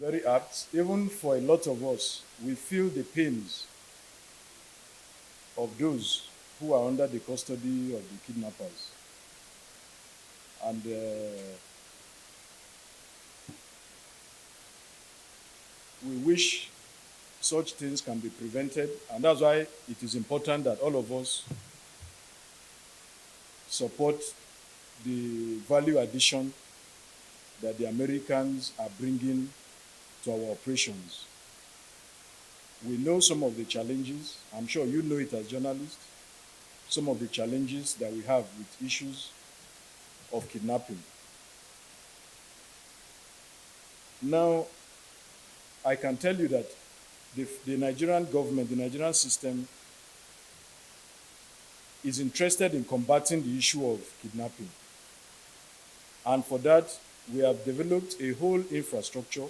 very apt. Even for a lot of us, we feel the pains of those who are under the custody of the kidnappers. And we wish such things can be prevented. And that's why it is important that all of us support the value addition that the Americans are bringing to our operations. We know some of the challenges. I'm sure you know it as journalists, some of the challenges that we have with issues of kidnapping. Now, I can tell you that the Nigerian government, the Nigerian system, is interested in combating the issue of kidnapping. And for that, we have developed a whole infrastructure,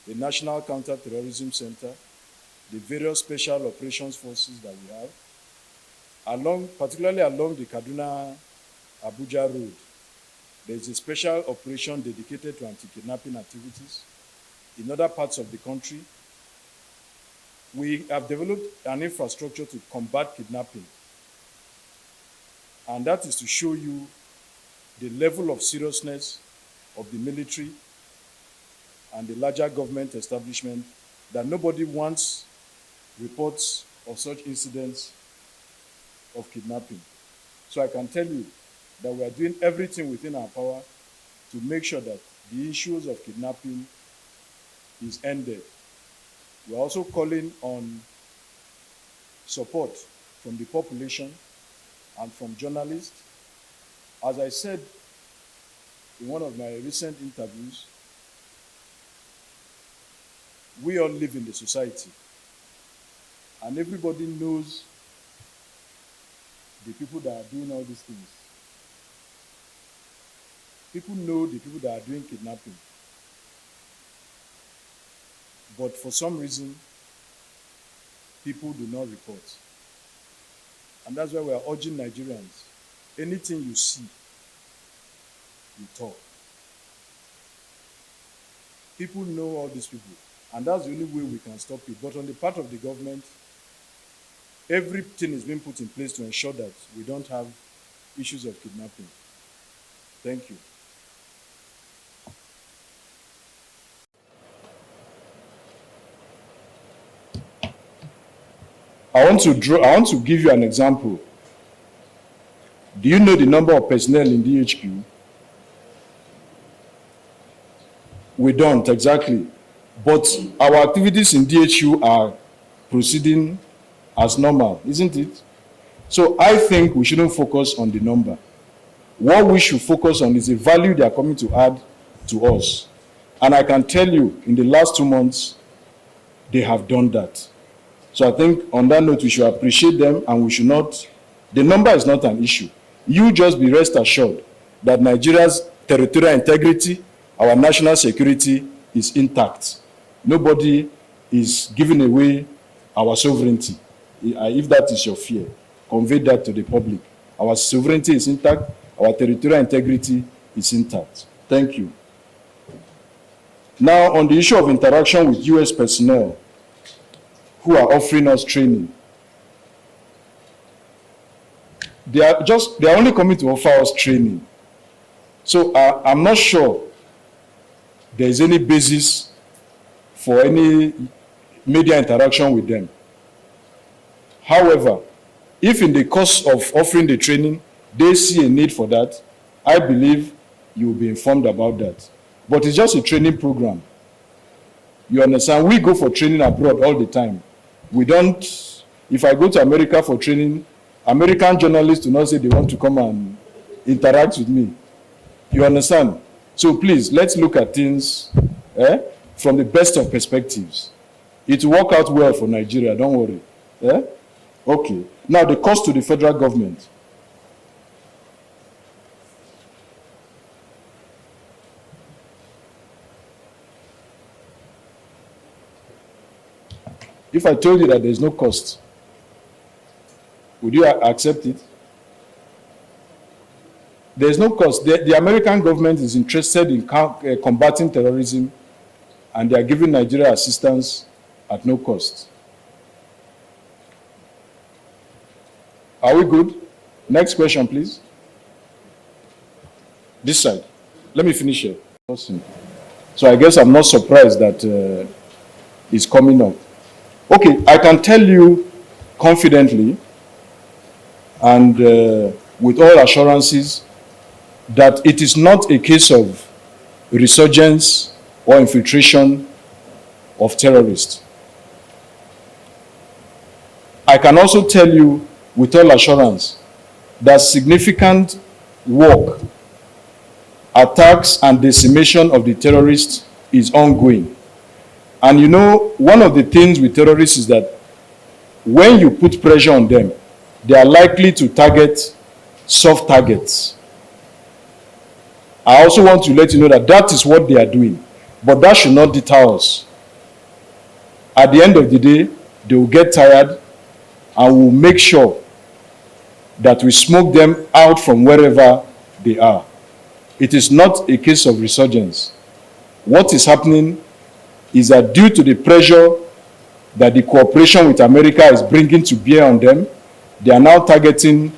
the National Counter-Terrorism Center, the various special operations forces that we have, particularly along the Kaduna-Abuja road. There's a special operation dedicated to anti-kidnapping activities. In other parts of the country, we have developed an infrastructure to combat kidnapping. And that is to show you the level of seriousness of the military and the larger government establishment, that nobody wants reports of such incidents of kidnapping. So I can tell you that we are doing everything within our power to make sure that the issues of kidnapping is ended. We are also calling on support from the population and from journalists. As I said in one of my recent interviews, we all live in the society, and everybody knows the people that are doing all these things. People know the people that are doing kidnapping. But for some reason, people do not report. And that's why we are urging Nigerians, anything you see, you talk. People know all these people, and that's the only way we can stop it. But on the part of the government, everything is being put in place to ensure that we don't have issues of kidnapping. Thank you. I want to give you an example. Do you know the number of personnel in DHQ? We don't, exactly. But our activities in DHQ are proceeding as normal, isn't it? So I think we shouldn't focus on the number. What we should focus on is the value they are coming to add to us. And I can tell you, in the last 2 months, they have done that. So I think on that note, we should appreciate them, and we should not, the number is not an issue. You just be rest assured that Nigeria's territorial integrity, our national security is intact. Nobody is giving away our sovereignty. If that is your fear, convey that to the public. Our sovereignty is intact, our territorial integrity is intact. Thank you. Now, on the issue of interaction with US personnel who are offering us training, they are only coming to offer us training. So I'm not sure there is any basis for any media interaction with them. However, if in the course of offering the training, they see a need for that, I believe you will be informed about that. But it's just a training program. You understand? We go for training abroad all the time. We don't, if I go to America for training, American journalists do not say they want to come and interact with me. You understand? So please, let's look at things from the best of perspectives. It will work out well for Nigeria, don't worry. Okay. Now, the cost to the federal government. If I told you that there is no cost, would you accept it? There is no cost. The American government is interested in combating terrorism and they are giving Nigeria assistance at no cost. Are we good? Next question, please. This side. Let me finish here. So I guess I'm not surprised that it's coming up. Okay, I can tell you confidently and with all assurances that it is not a case of resurgence or infiltration of terrorists. I can also tell you with all assurance that significant work, attacks and decimation of the terrorists is ongoing. And you know, one of the things with terrorists is that when you put pressure on them, they are likely to target soft targets. I also want to let you know that that is what they are doing, but that should not deter us. At the end of the day, they will get tired and we'll make sure that we smoke them out from wherever they are. It is not a case of resurgence. What is happening is that due to the pressure that the cooperation with America is bringing to bear on them, they are now targeting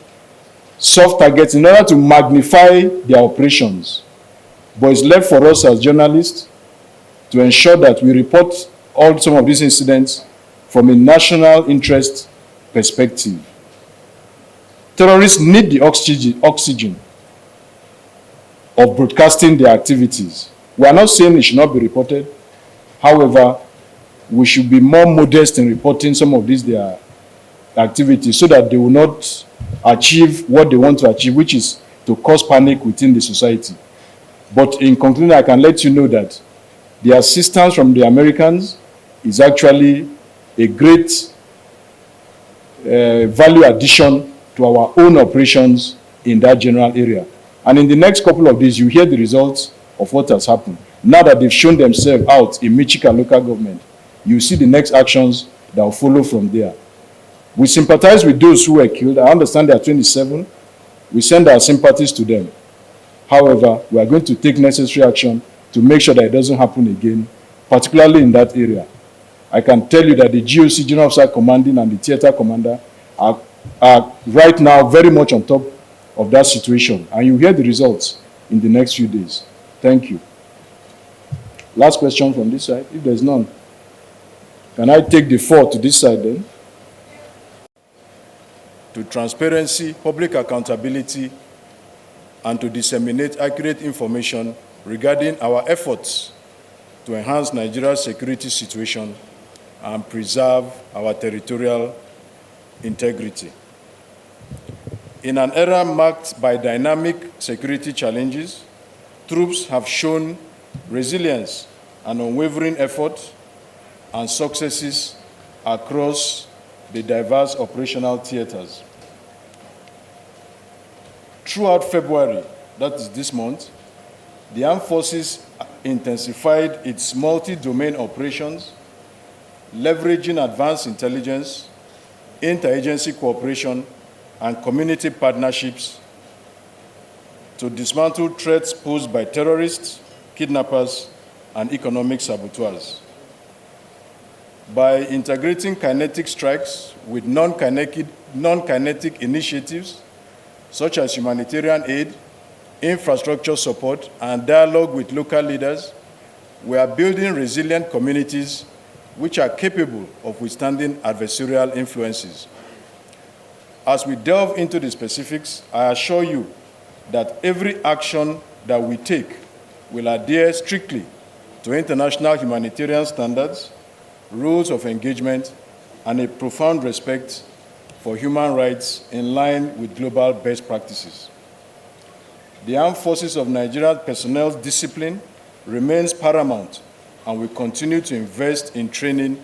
soft targets in order to magnify their operations. But it's left for us as journalists to ensure that we report some of these incidents from a national interest perspective. Terrorists need the oxygen of broadcasting their activities. We are not saying it should not be reported. However, we should be more modest in reporting some of these their activities so that they will not achieve what they want to achieve, which is to cause panic within the society. But in conclusion, I can let you know that the assistance from the Americans is actually a great value addition to our own operations in that general area. And in the next couple of days, you hear the results of what has happened. Now that they've shown themselves out in Michigan local government, you see the next actions that will follow from there. We sympathize with those who were killed. I understand they are 27. We send our sympathies to them. However, we are going to take necessary action to make sure that it doesn't happen again, particularly in that area. I can tell you that the GOC, General Officer Commanding, and the Theater Commander are right now very much on top of that situation, and you'll hear the results in the next few days. Thank you. Last question from this side, if there's none. Can I take the floor to this side then? To transparency, public accountability, and to disseminate accurate information regarding our efforts to enhance Nigeria's security situation and preserve our territorial integrity. In an era marked by dynamic security challenges, troops have shown resilience and unwavering effort and successes across the diverse operational theaters. Throughout February, that is this month, the Armed Forces intensified its multi-domain operations, leveraging advanced intelligence, interagency cooperation, and community partnerships to dismantle threats posed by terrorists, kidnappers, and economic saboteurs. By integrating kinetic strikes with non-kinetic initiatives, such as humanitarian aid, infrastructure support, and dialogue with local leaders, we are building resilient communities which are capable of withstanding adversarial influences. As we delve into the specifics, I assure you that every action that we take will adhere strictly to international humanitarian standards, rules of engagement, and a profound respect for human rights in line with global best practices. The Armed Forces of Nigeria's personnel's discipline remains paramount, and we continue to invest in training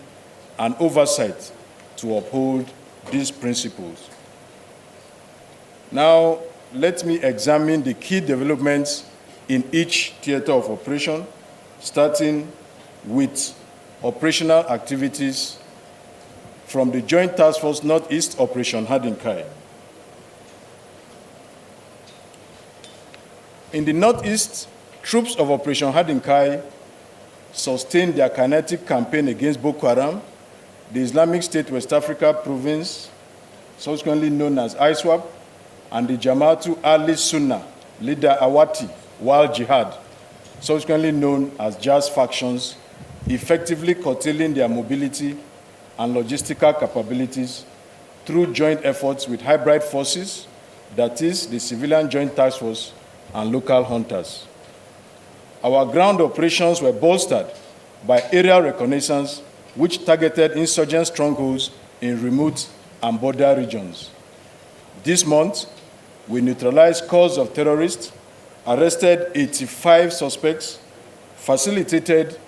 and oversight to uphold these principles. Now, let me examine the key developments in each theater of operation, starting with operational activities from the Joint Task Force Northeast Operation Hadinkai. In the Northeast, troops of Operation Hadinkai sustained their kinetic campaign against Boko Haram, the Islamic State West Africa Province, subsequently known as ISWAP, and the Jama'atu Ali Sunnah leader Awati Wal Jihad, subsequently known as Jazz factions, effectively curtailing their mobility and logistical capabilities through joint efforts with hybrid forces, that is, the Civilian Joint Task Force and local hunters. Our ground operations were bolstered by aerial reconnaissance, which targeted insurgent strongholds in remote and border regions. This month, we neutralized calls of terrorists, arrested 85 suspects, facilitated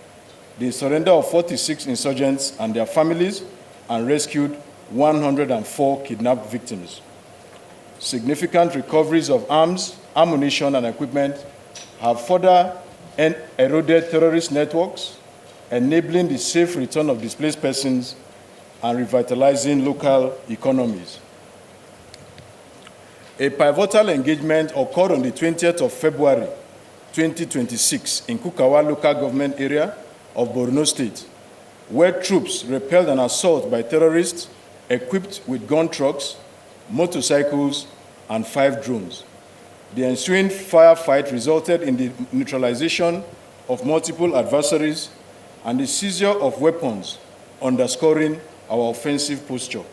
the surrender of 46 insurgents and their families, and rescued 104 kidnapped victims. Significant recoveries of arms, ammunition, and equipment have further eroded terrorist networks, enabling the safe return of displaced persons and revitalizing local economies. A pivotal engagement occurred on the 20th of February 2026 in Kukawa local government area of Borno State, where troops repelled an assault by terrorists equipped with gun trucks, motorcycles, and 5 drones. The ensuing firefight resulted in the neutralization of multiple adversaries and the seizure of weapons, underscoring our offensive posture.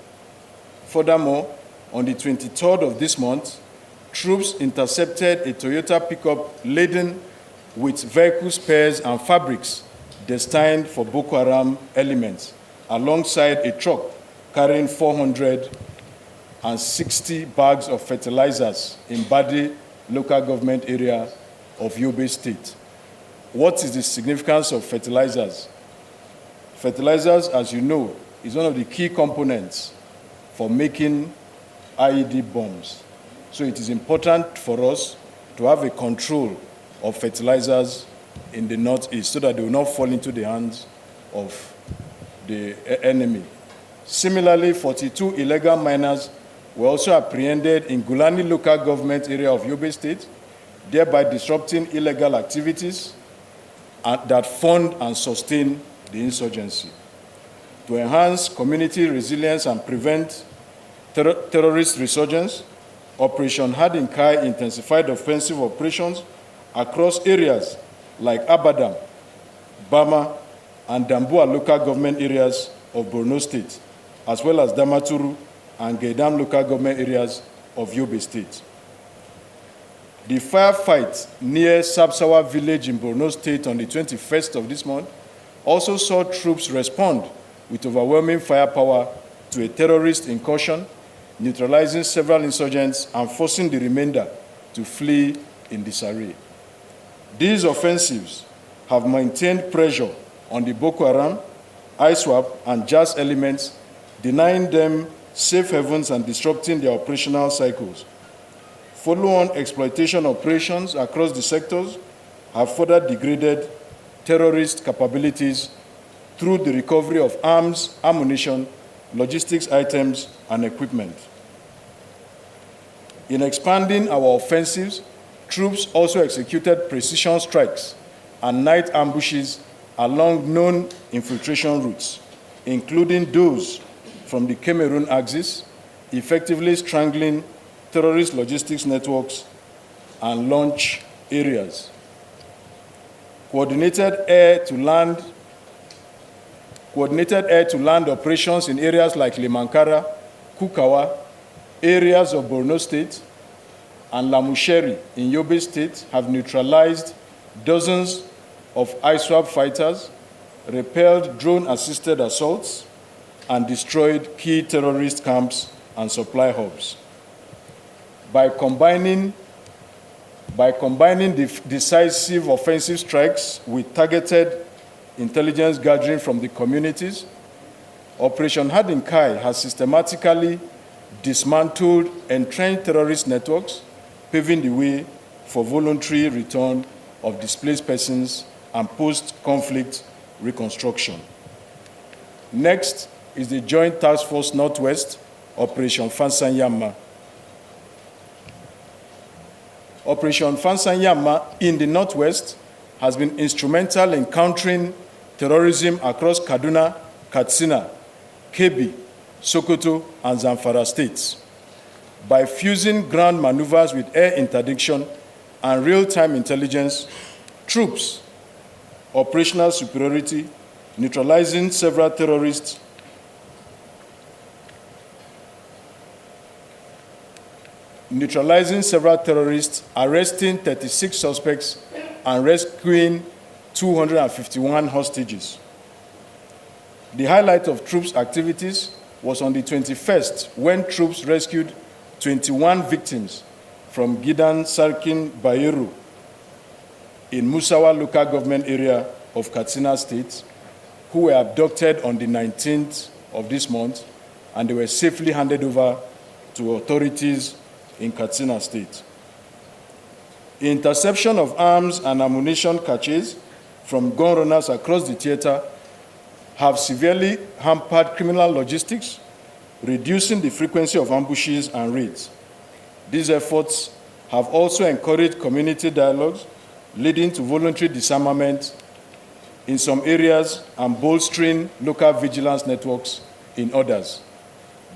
Furthermore, on the 23rd of this month, troops intercepted a Toyota pickup laden with vehicle spares and fabrics destined for Boko Haram elements, alongside a truck carrying 460 bags of fertilizers in Bade local government area of Yobe State. What is the significance of fertilizers? Fertilizers, as you know, is one of the key components for making IED bombs. So it is important for us to have a control of fertilizers in the northeast so that they will not fall into the hands of the enemy. Similarly, 42 illegal miners were also apprehended in Gulani local government area of Yobe State, thereby disrupting illegal activities that fund and sustain the insurgency. To enhance community resilience and prevent terrorist resurgence, Operation Hardin Kai intensified offensive operations across areas like Abadam, Bama, and Dambua local government areas of Borno State, as well as Damaturu and Gaidam local government areas of Yobe State. The firefight near Sabsawa village in Borno State on the 21st of this month also saw troops respond with overwhelming firepower to a terrorist incursion, neutralizing several insurgents and forcing the remainder to flee in disarray. These offensives have maintained pressure on the Boko Haram, ISWAP, and Jazz elements, denying them safe havens and disrupting their operational cycles. Follow-on exploitation operations across the sectors have further degraded terrorist capabilities through the recovery of arms, ammunition, logistics items, and equipment. In expanding our offensives, troops also executed precision strikes and night ambushes along known infiltration routes, including those from the Cameroon axis, effectively strangling terrorist logistics networks and launch areas. Coordinated air-to-land operations in areas like Limankara, Kukawa, areas of Borno State, and Lamusheri in Yobe State have neutralized dozens of ISWAP fighters, repelled drone-assisted assaults, and destroyed key terrorist camps and supply hubs. By combining decisive offensive strikes with targeted intelligence gathering from the communities, Operation Hardin Kai has systematically dismantled entrenched terrorist networks, paving the way for voluntary return of displaced persons and post-conflict reconstruction. Next is the Joint Task Force Northwest, Operation Fansanyama. Operation Fansanyama in the Northwest has been instrumental in countering terrorism across Kaduna, Katsina, Kebbi, Sokoto, and Zamfara states. By fusing ground maneuvers with air interdiction and real-time intelligence, troops, operational superiority, neutralizing several terrorists, arresting 36 suspects, and rescuing 251 hostages. The highlight of troops' activities was on the 21st, when troops rescued 21 victims from Gidan Sarkin Bayero in Musawa local government area of Katsina State, who were abducted on the 19th of this month, and they were safely handed over to authorities in Katsina State. Interception of arms and ammunition caches from gun runners across the theater have severely hampered criminal logistics, reducing the frequency of ambushes and raids. These efforts have also encouraged community dialogues, leading to voluntary disarmament in some areas and bolstering local vigilance networks in others.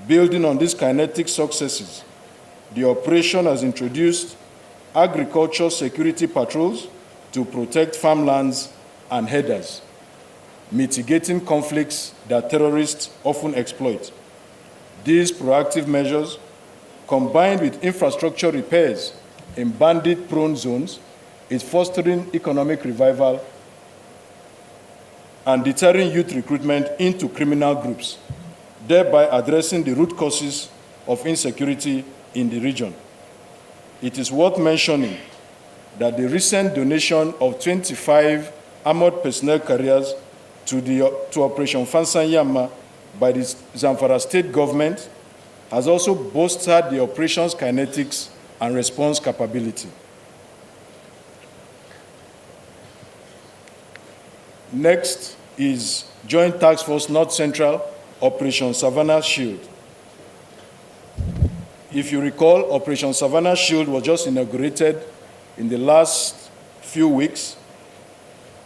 Building on these kinetic successes, the operation has introduced agriculture security patrols to protect farmlands and headers, mitigating conflicts that terrorists often exploit. These proactive measures, combined with infrastructure repairs in bandit-prone zones, is fostering economic revival and deterring youth recruitment into criminal groups, thereby addressing the root causes of insecurity in the region. It is worth mentioning that the recent donation of 25 armored personnel carriers to Operation Fansanyama by the Zamfara state government has also bolstered the operation's kinetics and response capability. Next is Joint Task Force North Central, Operation Savannah Shield. If you recall, Operation Savannah Shield was just inaugurated in the last few weeks.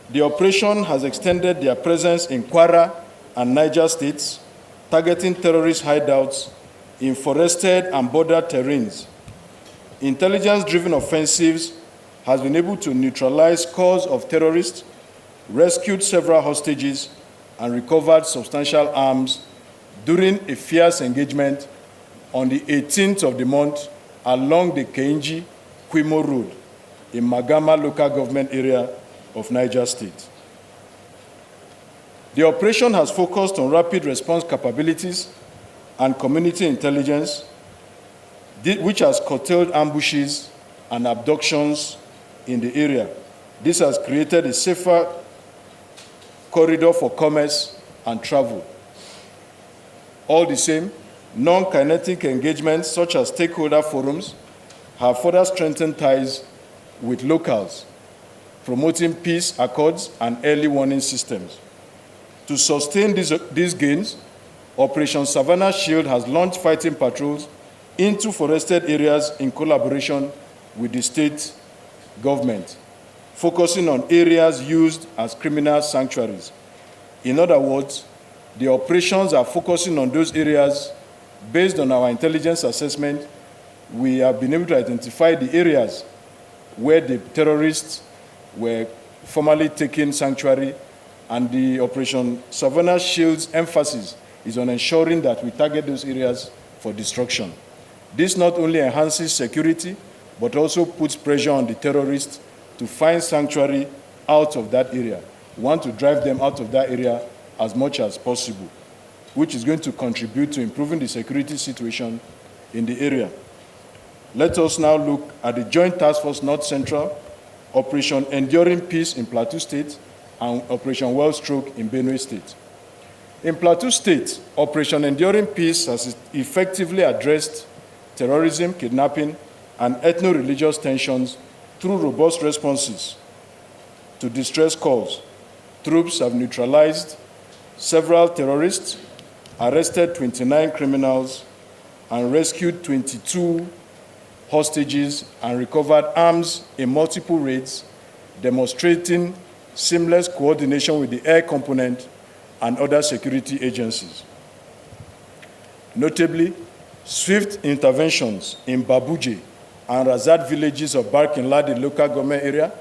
The operation has extended their presence in Kwara and Niger states, targeting terrorist hideouts in forested and border terrains. Intelligence-driven offensives has been able to neutralize cause of terrorists, rescued several hostages, and recovered substantial arms during a fierce engagement on the 18th of the month along the Kainji-Kwimo Road in Magama local government area of Niger State. The operation has focused on rapid response capabilities and community intelligence, which has curtailed ambushes and abductions in the area. This has created a safer corridor for commerce and travel. All the same, non-kinetic engagements such as stakeholder forums have further strengthened ties with locals, promoting peace accords and early warning systems. To sustain these gains, Operation Savannah Shield has launched fighting patrols into forested areas in collaboration with the state government, focusing on areas used as criminal sanctuaries. In other words, the operations are focusing on those areas. Based on our intelligence assessment, we have been able to identify the areas where the terrorists were formerly taking sanctuary, and the Operation Savannah Shield's emphasis is on ensuring that we target those areas for destruction. This not only enhances security, but also puts pressure on the terrorists to find sanctuary out of that area. We want to drive them out of that area as much as possible, which is going to contribute to improving the security situation in the area. Let us now look at the Joint Task Force North Central, Operation Enduring Peace in Plateau State, and Operation Wellstroke in Benue State. In Plateau State, Operation Enduring Peace has effectively addressed terrorism, kidnapping, and ethno-religious tensions through robust responses to distress calls. Troops have neutralized several terrorists, arrested 29 criminals, and rescued 22 hostages and recovered arms in multiple raids demonstrating seamless coordination with the air component and other security agencies. Notably, swift interventions in Babuje and Razad villages of Barkin-Ladi local government area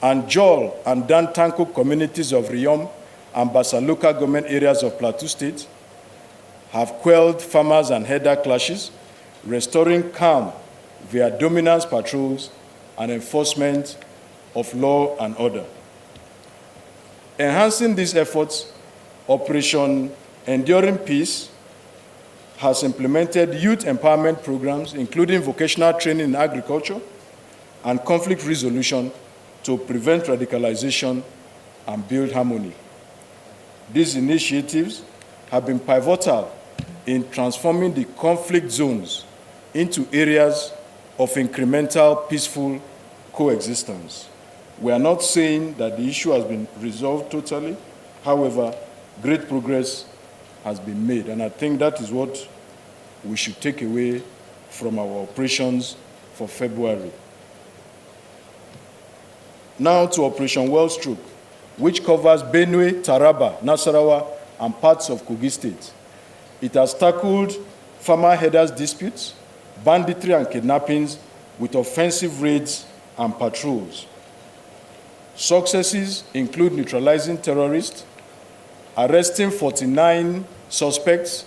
and Jol and Dantanko communities of Riyom and Basa local government areas of Plateau State have quelled farmers and herder clashes, restoring calm via dominance patrols and enforcement of law and order. Enhancing these efforts, Operation Enduring Peace has implemented youth empowerment programs, including vocational training in agriculture and conflict resolution to prevent radicalization and build harmony. These initiatives have been pivotal in transforming the conflict zones into areas of incremental, peaceful coexistence. We are not saying that the issue has been resolved totally. However, great progress has been made, and I think that is what we should take away from our operations for February. Now to Operation Wellstroke, which covers Benue, Taraba, Nasarawa, and parts of Kogi State. It has tackled farmer herders disputes, banditry and kidnappings with offensive raids and patrols. Successes include neutralizing terrorists, arresting 49 suspects,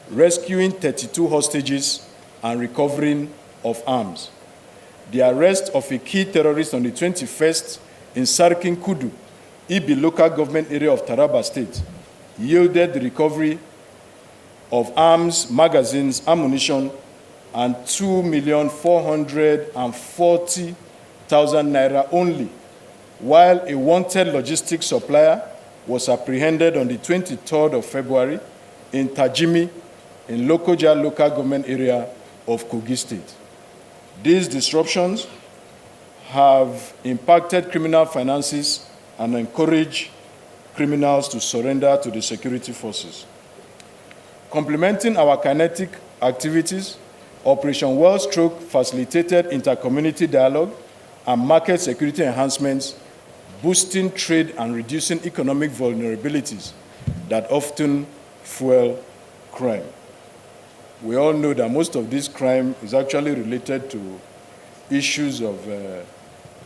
rescuing 32 hostages, and recovering of arms. The arrest of a key terrorist on the 21st in Sarkin Kudu, Ibi local government area of Taraba State, yielded the recovery of arms, magazines, ammunition, and 2,440,000 naira only, while a wanted logistics supplier was apprehended on the 23rd of February in Tajimi, in Lokoja local government area of Kogi State. These disruptions have impacted criminal finances and encouraged criminals to surrender to the security forces. Complementing our kinetic activities, Operation Wellstroke facilitated intercommunity dialogue and market security enhancements, boosting trade and reducing economic vulnerabilities that often fuel crime. We all know that most of this crime is actually related to issues of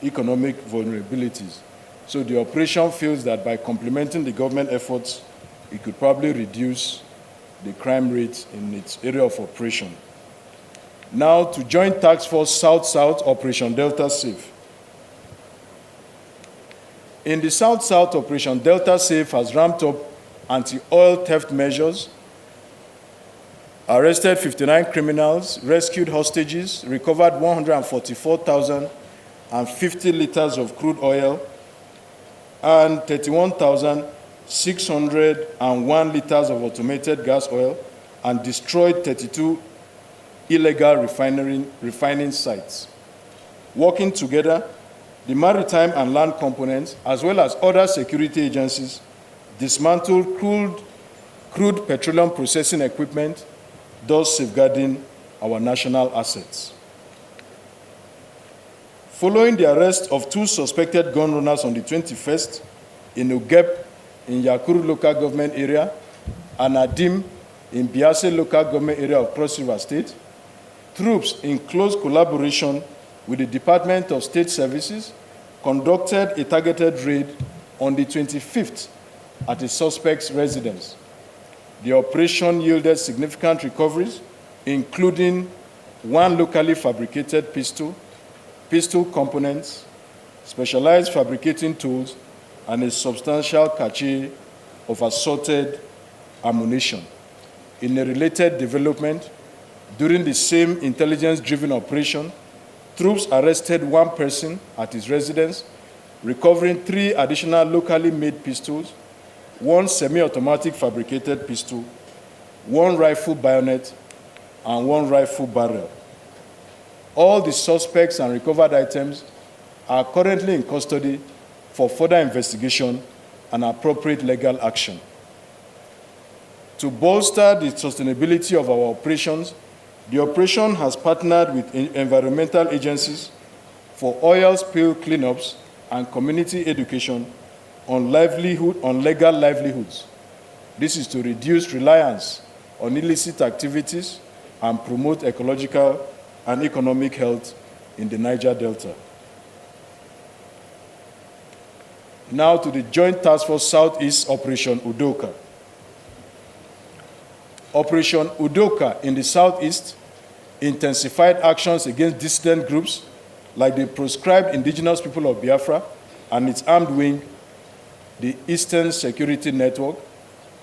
economic vulnerabilities. So the operation feels that by complementing the government efforts, it could probably reduce the crime rate in its area of operation. Now to Joint Task Force South-South Operation Delta Safe. In the South-South Operation, Delta Safe has ramped up anti-oil theft measures, arrested 59 criminals, rescued hostages, recovered 144,050 liters of crude oil, and 31,601 liters of automated gas oil, and destroyed 32 illegal refining sites. Working together, the maritime and land components, as well as other security agencies, dismantled crude petroleum processing equipment, thus safeguarding our national assets. Following the arrest of 2 suspected gun runners on the 21st in Ugep in Yakuru local government area and Adim in Biase local government area of Cross River State, troops in close collaboration with the Department of State Services conducted a targeted raid on the 25th at a suspect's residence. The operation yielded significant recoveries, including 1 locally fabricated pistol components, specialized fabricating tools, and a substantial cache of assorted ammunition. In a related development, during the same intelligence-driven operation, troops arrested 1 person at his residence, recovering 3 additional locally made pistols, 1 semi-automatic fabricated pistol, 1 rifle bayonet, and 1 rifle barrel. All the suspects and recovered items are currently in custody for further investigation and appropriate legal action. To bolster the sustainability of our operations, the operation has partnered with environmental agencies for oil spill cleanups and community education on legal livelihoods. This is to reduce reliance on illicit activities and promote ecological and economic health in the Niger Delta. Now to the Joint Task Force Southeast Operation Udoka. Operation Udoka in the Southeast intensified actions against dissident groups like the proscribed indigenous people of Biafra and its armed wing, the Eastern Security Network,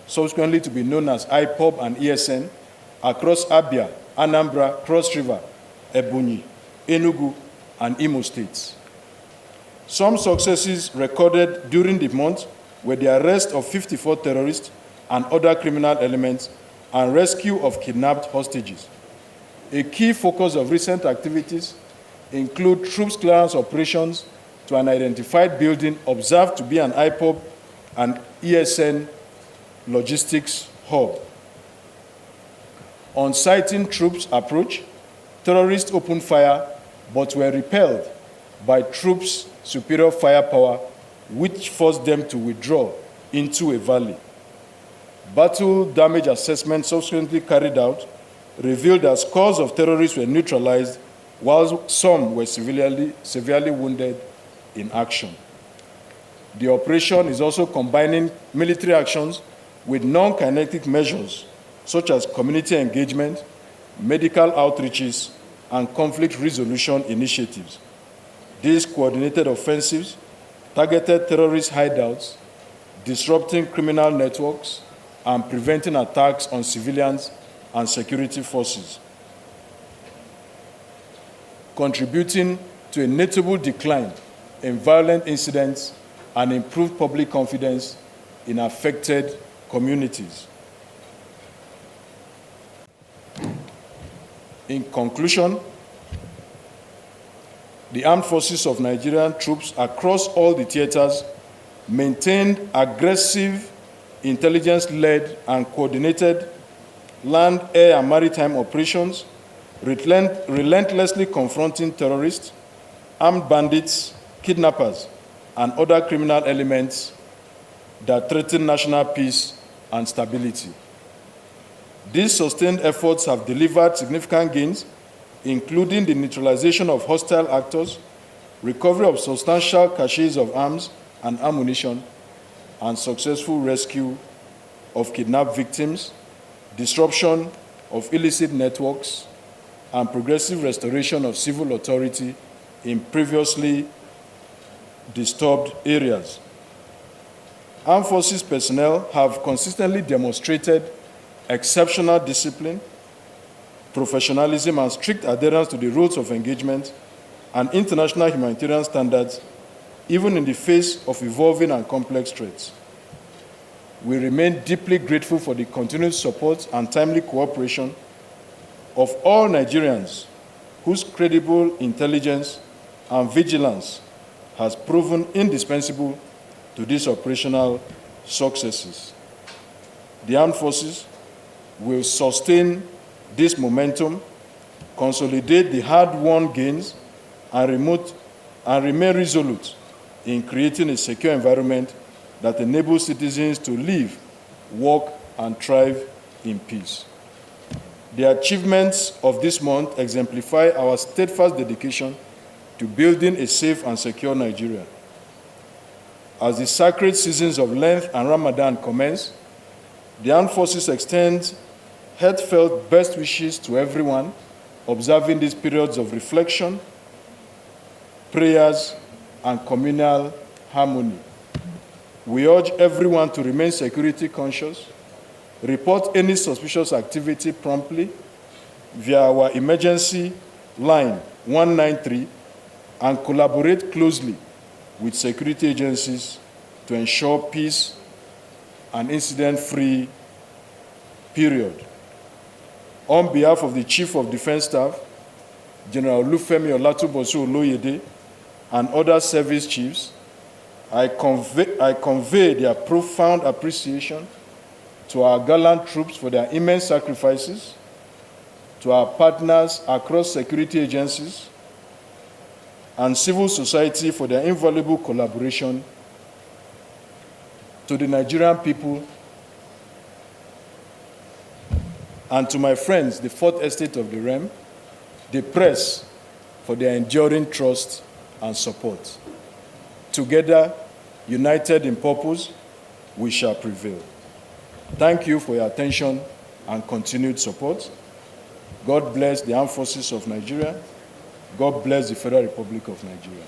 subsequently to be known as IPOB and ESN, across Abia, Anambra, Cross River, Ebonyi, Enugu, and Imo states. Some successes recorded during the month were the arrest of 54 terrorists and other criminal elements and rescue of kidnapped hostages. A key focus of recent activities include troops clearance operations to an identified building observed to be an IPOB and ESN logistics hub. On sighting troops' approach, terrorists opened fire but were repelled by troops' superior firepower, which forced them to withdraw into a valley. Battle damage assessment subsequently carried out revealed that scores of terrorists were neutralized, while some were severely wounded in action. The operation is also combining military actions with non-kinetic measures, such as community engagement, medical outreaches, and conflict resolution initiatives. These coordinated offensives targeted terrorist hideouts, disrupting criminal networks, and preventing attacks on civilians and security forces, contributing to a notable decline in violent incidents and improved public confidence in affected communities. In conclusion, the armed forces of Nigerian troops across all the theaters maintained aggressive, intelligence-led and coordinated land, air, and maritime operations, relentlessly confronting terrorists, armed bandits, kidnappers, and other criminal elements that threaten national peace and stability. These sustained efforts have delivered significant gains, including the neutralization of hostile actors, recovery of substantial caches of arms and ammunition, and successful rescue of kidnapped victims, disruption of illicit networks, and progressive restoration of civil authority in previously disturbed areas. Armed Forces personnel have consistently demonstrated exceptional discipline, professionalism, and strict adherence to the rules of engagement and international humanitarian standards, even in the face of evolving and complex threats. We remain deeply grateful for the continued support and timely cooperation of all Nigerians whose credible intelligence and vigilance has proven indispensable to these operational successes. The armed forces will sustain this momentum, consolidate the hard-won gains, and remain resolute in creating a secure environment that enables citizens to live, work, and thrive in peace. The achievements of this month exemplify our steadfast dedication to building a safe and secure Nigeria. As the sacred seasons of Lent and Ramadan commence, the armed forces extend heartfelt best wishes to everyone observing these periods of reflection, prayers, and communal harmony. We urge everyone to remain security conscious, report any suspicious activity promptly via our emergency line 193, and collaborate closely with security agencies to ensure peace and incident-free period. On behalf of the Chief of Defense Staff, General Olufemi Olatubosu Oloyede, and other service chiefs, I convey their profound appreciation to our gallant troops for their immense sacrifices, to our partners across security agencies, and civil society for their invaluable collaboration, to the Nigerian people, and to my friends, the Fourth Estate of the Realm, the press, for their enduring trust and support. Together, united in purpose, we shall prevail. Thank you for your attention and continued support. God bless the Armed Forces of Nigeria. God bless the Federal Republic of Nigeria.